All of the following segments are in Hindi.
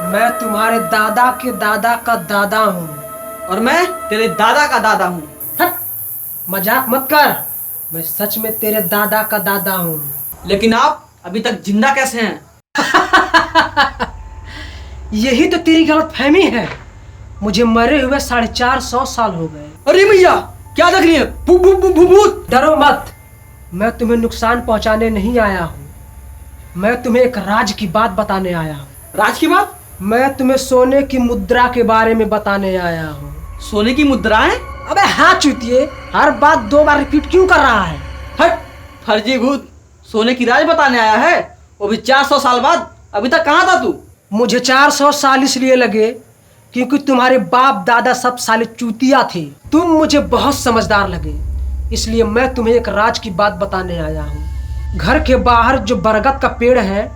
मैं तुम्हारे दादा के दादा का दादा हूँ। और मैं तेरे दादा का दादा हूँ। हट, मजाक मत कर। मैं सच में तेरे दादा का दादा हूँ। लेकिन आप अभी तक जिंदा कैसे हैं? यही तो तेरी गलतफहमी है। मुझे मरे हुए 450 साल हो गए। अरे भैया, क्या देख रही है? भूत। डरो मत, मैं तुम्हें नुकसान पहुंचाने नहीं आया हूँ। मैं तुम्हें एक राज की बात बताने आया हूँ। राज की बात? मैं तुम्हें सोने की मुद्रा के बारे में बताने आया हूँ। सोने की मुद्रा है? अबे हाँ चूतिए, हर बात 2 बार रिपीट क्यों कर रहा है? हट, फर्जी भूत। सोने की राज बताने आया है, वो भी 400 साल बाद। अभी तक कहाँ था तू? मुझे 400 साल इसलिए लगे क्योंकि तुम्हारे बाप दादा सब साले चूतिया थे। तुम मुझे बहुत समझदार लगे, इसलिए मैं तुम्हें एक राज की बात बताने आया हूँ। घर के बाहर जो बरगद का पेड़ है,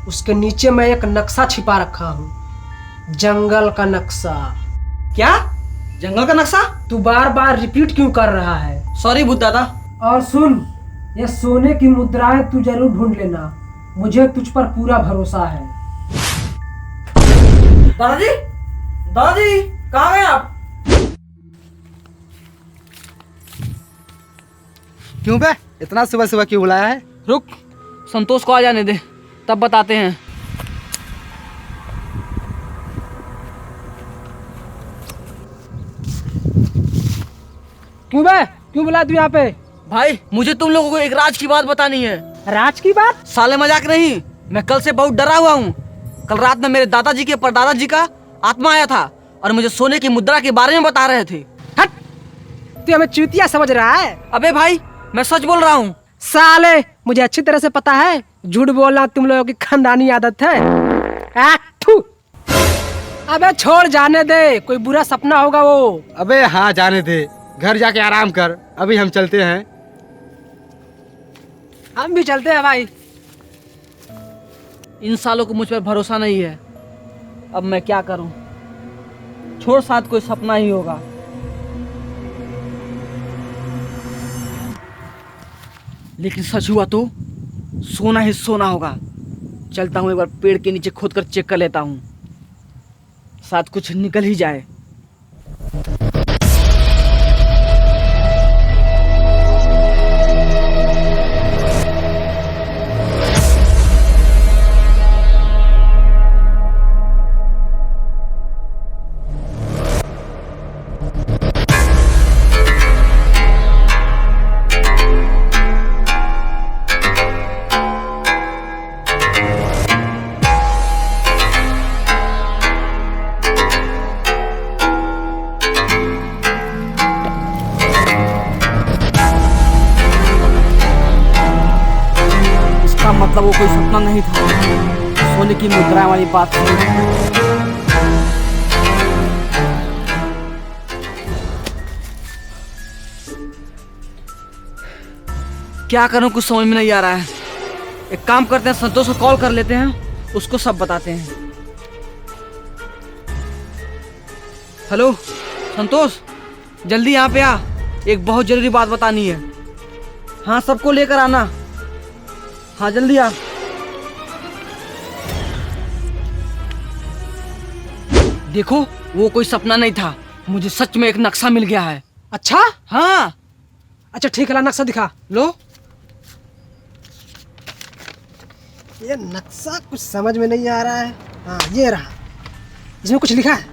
उसके नीचे मैं एक नक्शा छिपा रखा हूँ। जंगल का नक्शा। क्या? जंगल का नक्शा? तू बार बार रिपीट क्यों कर रहा है? सॉरी भूत दादा। और सुन, ये सोने की मुद्राएं तू जरूर ढूंढ लेना। मुझे तुझ पर पूरा भरोसा है। दादाजी, दादाजी, कहाँ गए आप? क्यों बे, इतना सुबह सुबह क्यों बुलाया है? रुक, संतोष को आ जाने दे, तब बताते हैं। क्यों बे, क्यों बुलाया तू यहाँ पे? भाई, मुझे तुम लोगों को एक राज की बात बतानी है। राज की बात? साले मजाक नहीं, मैं कल से बहुत डरा हुआ हूँ। कल रात में मेरे दादाजी के परदादाजी का आत्मा आया था और मुझे सोने की मुद्रा के बारे में बता रहे थे। हट, तू हमें चूतिया समझ रहा है? अबे भाई, मैं सच बोल रहा हूँ। साले, मुझे अच्छी तरह से पता है झूठ बोलना तुम लोगों की खानदानी आदत है। थू। अबे छोड़, जाने दे, कोई बुरा सपना होगा वो। अबे हाँ, जाने दे, घर जाके आराम कर। अभी हम चलते हैं। हम भी चलते हैं भाई। इन सालों को मुझ पर भरोसा नहीं है। अब मैं क्या करूं? छोड़, साथ कोई सपना ही होगा। लेकिन सच हुआ तो सोना ही सोना होगा। चलता हूं, एक बार पेड़ के नीचे खोद कर चेक कर लेता हूं, साथ कुछ निकल ही जाए। मतलब वो कोई सपना नहीं था। सोने की मुद्रा वाली बात थी। क्या करूं, कुछ समझ में नहीं आ रहा है। एक काम करते हैं, संतोष को कॉल कर लेते हैं, उसको सब बताते हैं। हेलो संतोष, जल्दी यहाँ पे आ, एक बहुत जरूरी बात बतानी है। हाँ, सबको लेकर आना। हाँ जल्दी आ। देखो, वो कोई सपना नहीं था, मुझे सच में एक नक्शा मिल गया है। अच्छा? हाँ। अच्छा ठीक है, ला नक्शा दिखा। लो। ये नक्शा कुछ समझ में नहीं आ रहा है। हाँ, ये रहा। इसमें कुछ लिखा है,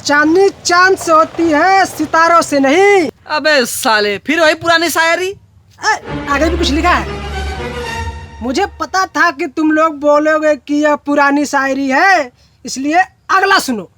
चांदनी चांद से होती है, सितारों से नहीं। अबे साले, फिर वही पुरानी शायरी। आगे भी कुछ लिखा है। मुझे पता था कि तुम लोग बोलोगे कि यह पुरानी शायरी है, इसलिए अगला सुनो।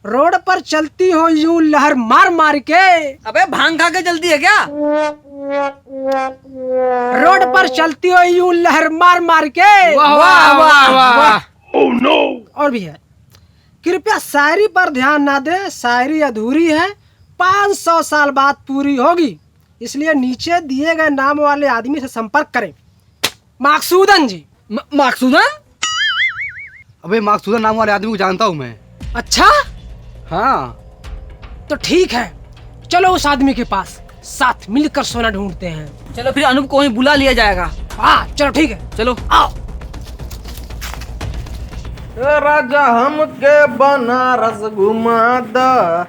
रोड पर चलती हो यूं लहर मार मार के। अबे भांग खा के जल्दी है क्या? रोड पर चलती हो यूं लहर मार मार के। वाह वाह वाह वाह। Oh no. और भी है, कृपया शायरी पर ध्यान ना दे, शायरी अधूरी है, 500 साल बाद पूरी होगी, इसलिए नीचे दिए गए नाम वाले आदमी से संपर्क करें। मकसूदन जी। मकसूदन? अबे मकसूदन नाम वाले आदमी को जानता हूँ मैं। अच्छा? हाँ तो ठीक है, चलो उस आदमी के पास, साथ मिलकर सोना ढूंढते हैं। चलो फिर अनूप को ही बुला लिया जाएगा। हाँ चलो ठीक है, चलो आओ। राजा हमके बनारस घुमा द,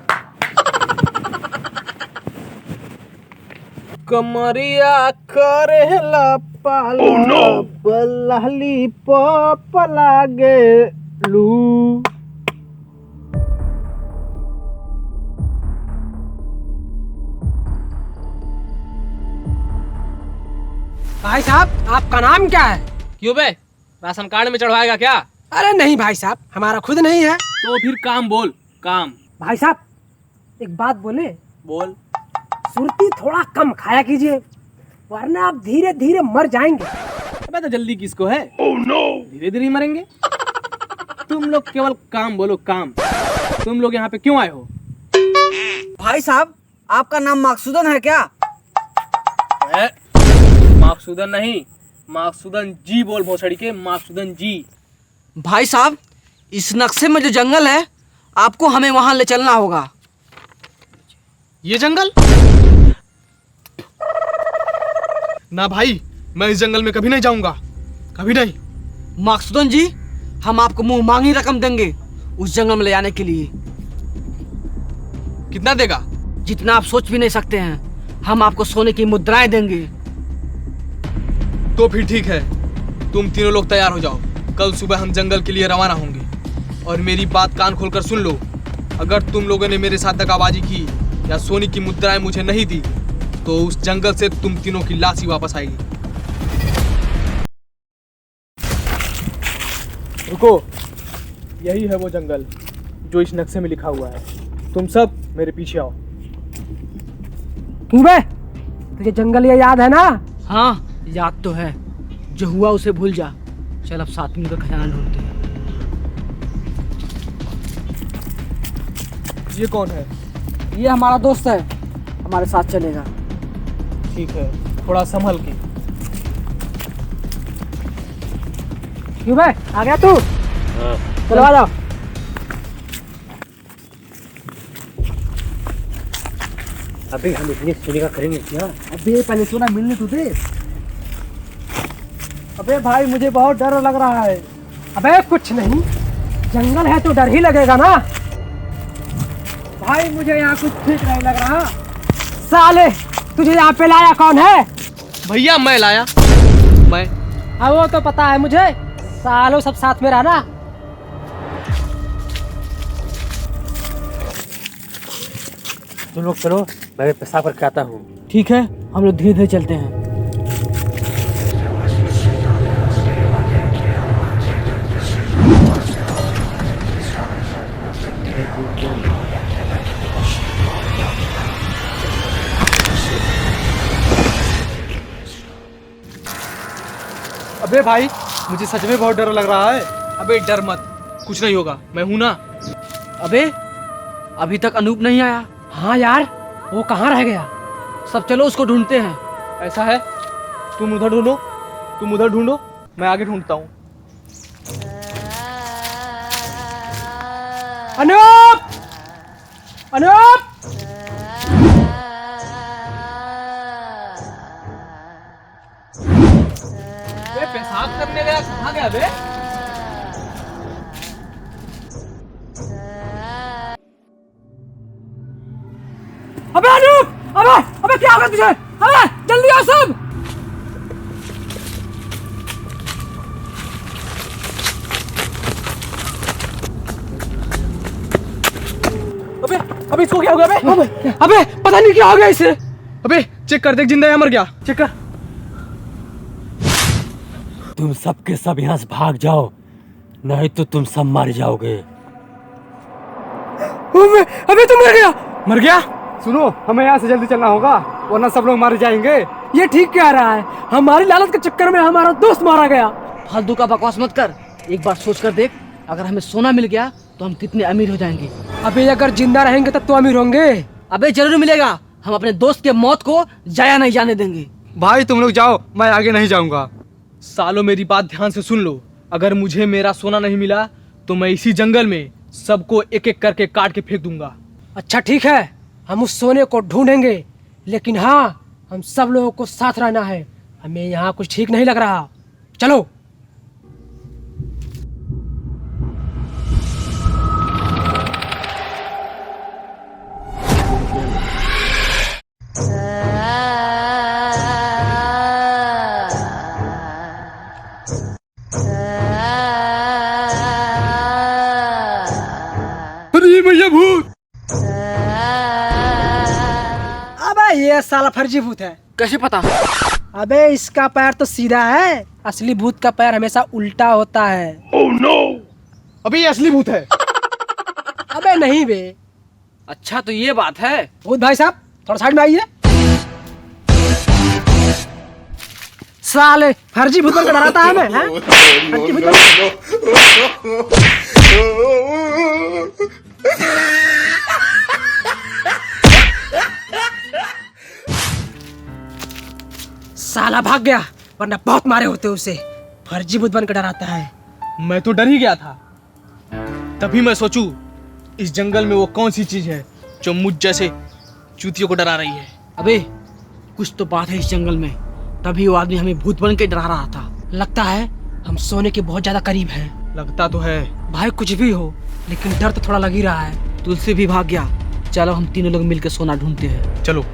कमरिया करेला पाला बल्लाली पप लागे लू। भाई साहब आपका नाम क्या है? क्यों बे, राशन कार्ड में चढ़वाएगा क्या? अरे नहीं भाई साहब, हमारा खुद नहीं है। तो फिर काम बोल, काम भाई साहब एक बात बोले, बोल। सुर्ती थोड़ा कम खाया कीजिए वरना आप धीरे धीरे मर जाएंगे। अबे तो जल्दी किसको है? धीरे धीरे मरेंगे। तुम लोग केवल काम बोलो, काम। तुम लोग यहाँ पे क्यों आए हो? भाई साहब आपका नाम मकसूदन है क्या? माकसूदन नहीं, माकसूदन जी बोल भोसड़ी के, माकसूदन जी। भाई साहब इस नक्शे में जो जंगल है आपको हमें वहां ले चलना होगा। ये जंगल? ना भाई, मैं इस जंगल में कभी नहीं जाऊंगा, कभी नहीं। मकसूदन जी हम आपको मुंह मांगी रकम देंगे उस जंगल में ले जाने के लिए। कितना देगा? जितना आप सोच भी नहीं सकते हैं। हम आपको सोने की मुद्राएं देंगे। तो फिर ठीक है, तुम तीनों लोग तैयार हो जाओ। कल सुबह हम जंगल के लिए रवाना होंगे। और मेरी बात कान खोलकर सुन लो, अगर तुम लोगों ने मेरे साथ दगाबाजी की या सोने की मुद्राएं मुझे नहीं दी तो उस जंगल से तुम तीनों की लाश ही वापस आएगी। रुको, यही है वो जंगल जो इस नक्शे में लिखा हुआ है। तुम सब मेरे पीछे आओ। क्यों बे, तुझे जंगल ये याद है ना? हाँ याद तो है, जो हुआ उसे भूल जा। चल अब साथ में खजाना ढूंढते हैं। ये कौन है? ये हमारा दोस्त है, हमारे साथ चलेगा। ठीक है, थोड़ा संभल के। क्यों बे, आ गया तू? चलो आ जाओ। अबे हम इतनी सोने का करेंगे क्या? अबे पहले सोना मिलने तो दे। अबे भाई मुझे बहुत डर लग रहा है। अबे कुछ नहीं, जंगल है तो डर ही लगेगा ना। भाई मुझे यहाँ कुछ ठीक नहीं लग रहा। साले तुझे यहाँ पे लाया कौन है? भैया मैं लाया। मैं? हाँ वो तो पता है मुझे, सालों सब साथ में रहना। तुम लोग चलो, मैं पेशाब करके आता हूँ। ठीक है हम लोग धीरे धीरे चलते हैं। अबे भाई मुझे सच में बहुत डर लग रहा है। अबे डर मत, कुछ नहीं होगा, मैं हूं ना। अबे अभी तक अनूप नहीं आया। हाँ यार, वो कहाँ रह गया? सब चलो उसको ढूंढते हैं। ऐसा है, तुम उधर ढूंढो, तुम उधर ढूंढो, मैं आगे ढूंढता हूँ। अनूप! अनूप! पेशाब करने गया, कहाँ गया बे? अबे अनूप! अबे अबे क्या होगा तुझे? अबे जल्दी आओ सब! अबे अबे इसको क्या हो गया बे? अबे पता नहीं क्या हो गया इसे। अबे चेक कर, देख जिंदा है या मर गया, चेक कर। तुम सबके सब यहाँ से भाग जाओ, नहीं तो तुम सब मर जाओगे। अबे तू मर गया? मर गया? सुनो, हमें यहाँ से जल्दी चलना होगा वरना सब लोग मारे जाएंगे। ये ठीक कह रहा है, हमारी लालच के चक्कर में हमारा दोस्त मारा गया। फालतू का बकवास मत कर, एक बार सोच कर देख, अगर हमें सोना मिल गया तो हम कितने अमीर हो जाएंगे। अबे अगर जिंदा रहेंगे तब तो अमीर होंगे। अबे जरूर मिलेगा, हम अपने दोस्त के मौत को जाया नहीं जाने देंगे। भाई तुम लोग जाओ, मैं आगे नहीं जाऊंगा। सालों मेरी बात ध्यान से सुन लो, अगर मुझे मेरा सोना नहीं मिला तो मैं इसी जंगल में सबको एक एक करके काट के फेंक दूंगा। अच्छा ठीक है, हम उस सोने को ढूंढेंगे, लेकिन हाँ हम सब लोगों को साथ रहना है। हमें यहाँ कुछ ठीक नहीं लग रहा, चलो। ये साला फर्जी भूत है। कैसे पता? अबे इसका पैर तो सीधा है, असली भूत का पैर हमेशा उल्टा होता है। अबे ये असली भूत है। अबे नहीं बे। अच्छा तो ये बात है। भूत भाई साहब थोड़ा साइड में आइए। साले फर्जी भूत बनकर डराता है मैं, हैं? फर्जी भूत साला भाग गया, वरना बहुत मारे होते उसे। फर्जी भूत बनकर डराता है। मैं तो डर ही गया था। तभी मैं सोचूं इस जंगल में वो कौन सी चीज है जो मुझ जैसे चूतियों को डरा रही है। अबे कुछ तो बात है इस जंगल में, तभी वो आदमी हमें भूत बन के डरा रहा था। लगता है हम सोने के बहुत ज्यादा करीब हैं। लगता तो है। भाई कुछ भी हो, लेकिन डर तो थोड़ा लग ही रहा है। तुलसी भी भाग गया। चलो हम तीनों लोग मिलकर सोना ढूंढते हैं। चलो।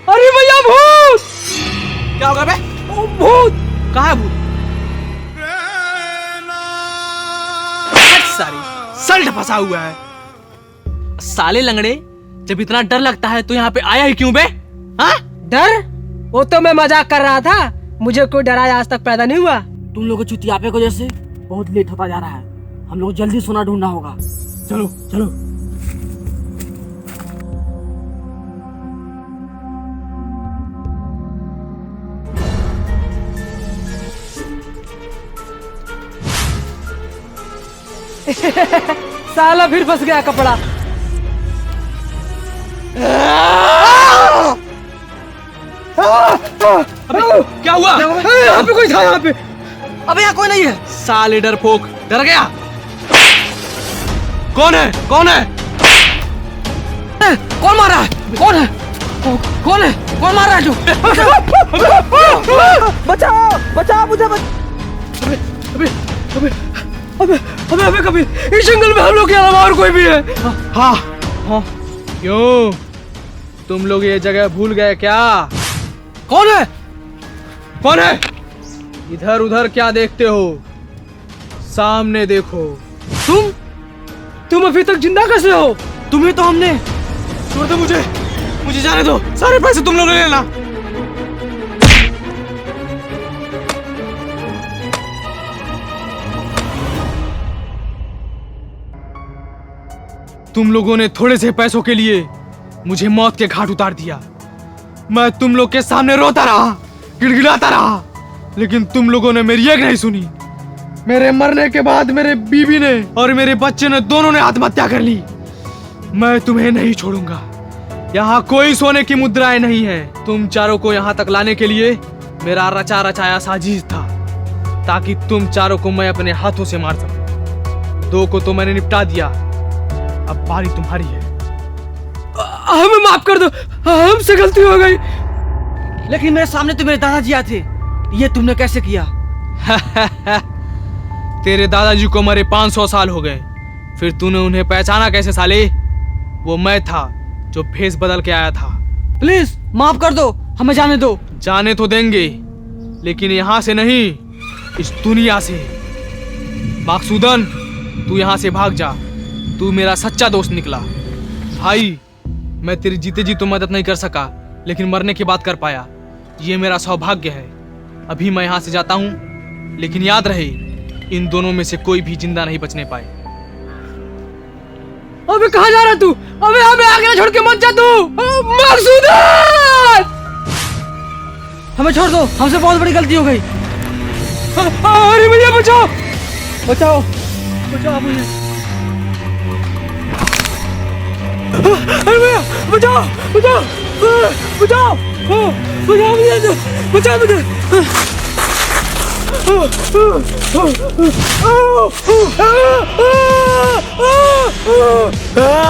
अरे भैया भूत! क्या होगा बे? ओ, भूत! कहाँ है भूत? सारी सल्ट फंसा हुआ है। साले लंगड़े, जब इतना डर लगता है तो यहाँ पे आया ही क्यों बे? हाँ? डर? वो तो मैं मजाक कर रहा था। मुझे कोई डराया आज तक पैदा नहीं हुआ। तुम लोगों के चुतियापे की वजह से बहुत लेट होता जा रहा है। हम लोग जल्दी सोना ढूंढना होगा। चलो चलो। साला फिर फंस गया कपड़ा। क्या हुआ? यहाँ पे कोई था यहाँ पे। अबे यहाँ कोई नहीं है। साले डरपोक, डर गया? कौन है? कौन है? कौन मारा है? कौन है? कौन है? कौन मारा है? जो बचाओ बचाओ मुझे। अबे अबे अबे अबे अबे अबे कबीर, इस जंगल में हम लोग के अलावा और कोई भी है? हाँ हाँ। क्यों तुम लोग ये जगह भूल गए क्या? कौन है? कौन है? इधर उधर क्या देखते हो? सामने देखो। तुम अभी तक जिंदा कैसे हो? तुम्हें तो हमने। छोड़ दो मुझे, मुझे जाने दो। सारे पैसे तुम लोग ले लेना। तुम लोगों ने थोड़े से पैसों के लिए मुझे मौत के घाट उतार दिया। मैं तुम लोग के सामने रोता रहा, गिड़गिड़ाता रहा, लेकिन तुम लोगों ने मेरी एक नहीं सुनी। मेरे मरने के बाद मेरे बीवी ने और मेरे बच्चे ने दोनों ने आत्महत्या कर ली। मैं तुम्हें नहीं छोड़ूंगा। यहाँ कोई सोने की मुद्राएं नहीं है। तुम चारों को यहाँ तक लाने के लिए मेरा रचा रचाया साजिश था, ताकि तुम चारों को मैं अपने हाथों से मार सकूं। दो को तो मैंने निपटा दिया, अब बारी तुम्हारी है। हमें माफ कर दो, हमसे गलती हो गई। लेकिन मेरे सामने तो मेरे दादाजी आए थे। ये तुमने कैसे किया? तेरे दादाजी को मरे 500 साल हो गए, फिर तूने उन्हें पहचाना कैसे साले? वो मैं था जो भेष बदल के आया था। प्लीज माफ कर दो, हमें जाने दो। जाने तो देंगे, लेकिन यहाँ से नहीं, इस दुनिया से। मकसूदन तू यहाँ से भाग जा। तू मेरा सच्चा दोस्त निकला। भाई मैं तेरी जीते जी तो मदद नहीं कर सका, लेकिन मरने के बाद कर पाया। ये मेरा सौभाग्य है। अभी मैं यहाँ से जाता हूँ, लेकिन याद रहे इन दोनों में से कोई भी जिंदा नहीं बचने पाए। अबे कहाँ जा रहा तू? अबे हमें आगे छोड़ के मत जा तू। मकसूदन! हमें छोड़ दो, हमसे बहुत बड़ी गलती हो गई। अरे भैया बचाओ बचाओ बचाओ मुझे। अरे भैया बचाओ बचाओ बचाओ बचाओ मुझे, बचाओ मुझे। Ah!